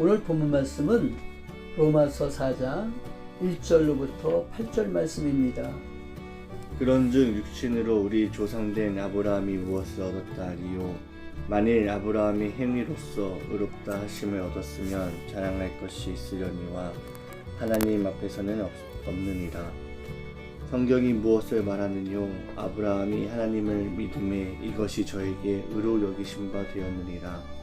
오늘 본문 말씀은 로마서 4장 1절로부터 8절 말씀입니다. 그런즉 육신으로 우리 조상된 아브라함이 무엇을 얻었다 하리요? 만일 아브라함이 행위로서 의롭다 하심을 얻었으면 자랑할 것이 있으려니와 하나님 앞에서는 없느니라. 성경이 무엇을 말하느뇨? 아브라함이 하나님을 믿음에 이것이 저에게 의로 여기심 바 되었느니라.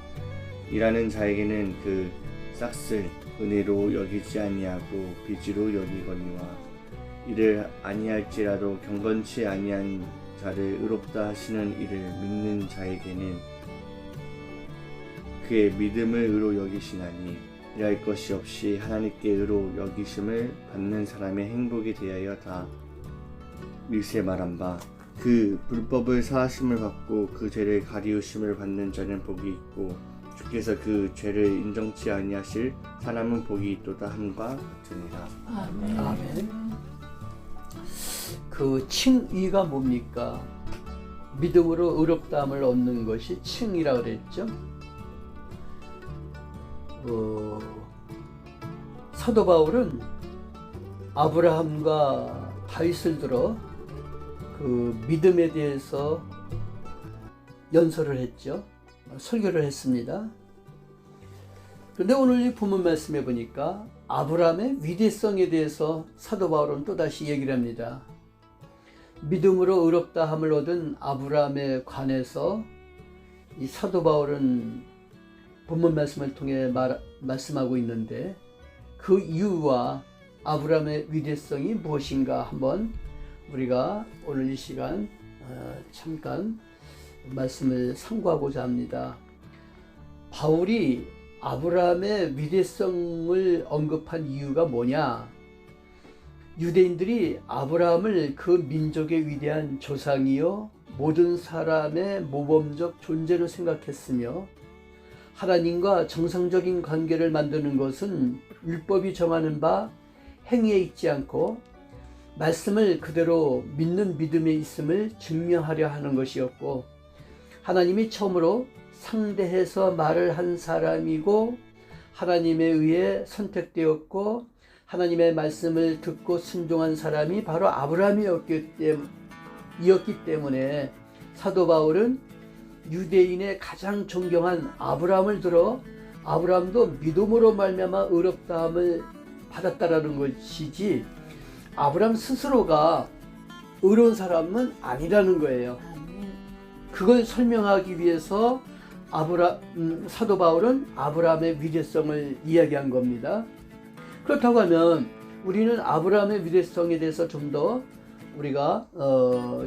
일하는 자에게는 그 싹을 은혜로 여기지 아니하고 빚으로 여기거니와 이를 아니할지라도 경건치 아니한 자를 의롭다 하시는 이를 믿는 자에게는 그의 믿음을 의로 여기시나니 일할 것이 없이 하나님께 의로 여기심을 받는 사람의 행복에 대하여 다 일세 말한 바 그 불법을 사하심을 받고 그 죄를 가리우심을 받는 자는 복이 있고 주께서 그 죄를 인정치 아니하실 사람은 복이 있도다 함과 같으니라. 아멘. 아멘. 그 칭의가 뭡니까? 믿음으로 의롭다함을 얻는 것이 칭의라 그랬죠. 사도 바울은 아브라함과 다윗을 들어 그 믿음에 대해서 연설을 했죠. 설교를 했습니다. 그런데 오늘 이 본문 말씀에 보니까 아브라함의 위대성에 대해서 사도 바울은 또다시 얘기를 합니다. 믿음으로 의롭다함을 얻은 아브라함에 관해서 이 사도 바울은 본문 말씀을 통해 말씀하고 있는데 그 이유와 아브라함의 위대성이 무엇인가 한번 우리가 오늘 이 시간 잠깐 말씀을 상고하고자 합니다. 바울이 아브라함의 위대성을 언급한 이유가 뭐냐? 유대인들이 아브라함을 그 민족의 위대한 조상이요 모든 사람의 모범적 존재로 생각했으며 하나님과 정상적인 관계를 만드는 것은 율법이 정하는 바 행위에 있지 않고 말씀을 그대로 믿는 믿음에 있음을 증명하려 하는 것이었고 하나님이 처음으로 상대해서 말을 한 사람이고 하나님에 의해 선택되었고 하나님의 말씀을 듣고 순종한 사람이 바로 아브라함이었기 때문에 사도 바울은 유대인의 가장 존경한 아브라함을 들어 아브라함도 믿음으로 말미암아 의롭다함을 받았다라는 것이지 아브라함 스스로가 의로운 사람은 아니라는 거예요. 그걸 설명하기 위해서 사도 바울은 아브라함의 위대성을 이야기한 겁니다. 그렇다고 하면 우리는 아브라함의 위대성에 대해서 좀 더 우리가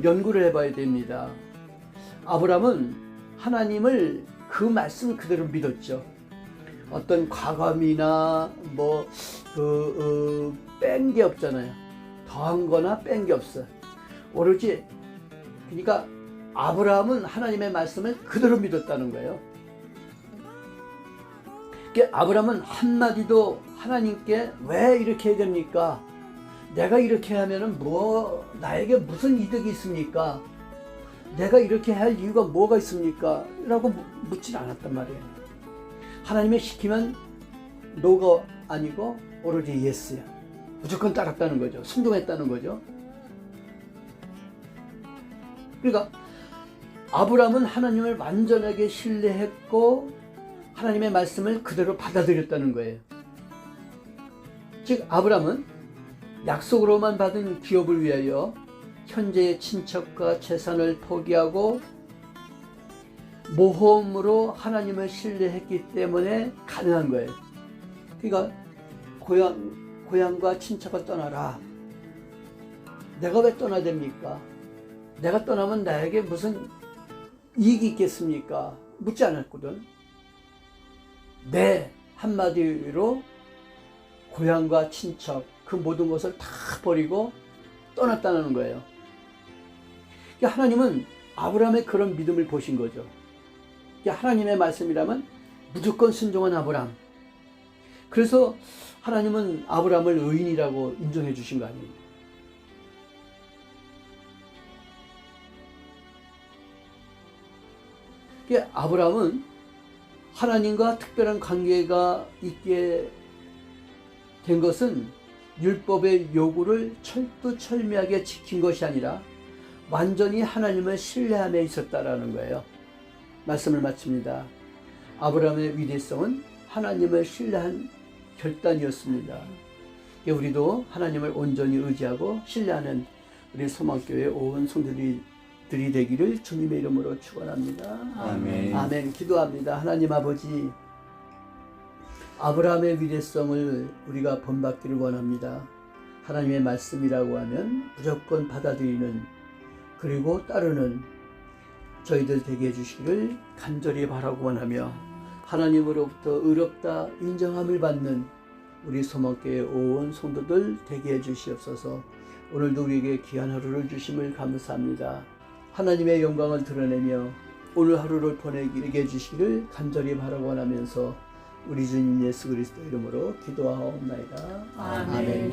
연구를 해봐야 됩니다. 아브라함은 하나님을 그 말씀 그대로 믿었죠. 어떤 과감이나 뺀 게 없잖아요. 더한 거나 뺀 게 없어. 오로지 그러니까 아브라함은 하나님의 말씀을 그대로 믿었다는 거예요. 그러니까 아브라함은 한마디도 하나님께 왜 이렇게 해야 됩니까? 내가 이렇게 하면은 나에게 무슨 이득이 있습니까? 내가 이렇게 할 이유가 뭐가 있습니까? 라고 묻질 않았단 말이에요. 하나님의 시키면 노가 아니고 오로지 예스야. 무조건 따랐다는 거죠. 순종했다는 거죠. 그러니까 아브라함은 하나님을 완전하게 신뢰했고 하나님의 말씀을 그대로 받아들였다는 거예요. 즉 아브라함은 약속으로만 받은 기업을 위하여 현재의 친척과 재산을 포기하고 모험으로 하나님을 신뢰했기 때문에 가능한 거예요. 그러니까 고향과 친척을 떠나라. 내가 왜 떠나야 됩니까? 내가 떠나면 나에게 무슨 이익이 있겠습니까? 묻지 않았거든. 네, 한마디로 고향과 친척 그 모든 것을 다 버리고 떠났다는 거예요. 그러니까 하나님은 아브라함의 그런 믿음을 보신 거죠. 그러니까 하나님의 말씀이라면 무조건 순종한 아브라함. 그래서 하나님은 아브라함을 의인이라고 인정해 주신 거 아니에요. 아브라함은 하나님과 특별한 관계가 있게 된 것은 율법의 요구를 철두철미하게 지킨 것이 아니라 완전히 하나님을 신뢰함에 있었다라는 거예요. 말씀을 마칩니다. 아브라함의 위대성은 하나님을 신뢰한 결단이었습니다. 우리도 하나님을 온전히 의지하고 신뢰하는 우리 소망교회 온 성도들이 되기를 주님의 이름으로 축원합니다. 아멘. 아멘. 기도합니다. 하나님 아버지, 아브라함의 위대성을 우리가 본받기를 원합니다. 하나님의 말씀이라고 하면 무조건 받아들이는, 그리고 따르는 저희들 되게 해주시기를 간절히 바라고 원하며, 하나님으로부터 의롭다 인정함을 받는 우리 소망교회 온 성도들 되게 해주시옵소서. 오늘도 우리에게 귀한 하루를 주심을 감사합니다. 하나님의 영광을 드러내며 오늘 하루를 보내게 해주시기를 간절히 바라고 원하면서 우리 주님 예수 그리스도 이름으로 기도하옵나이다. 아멘.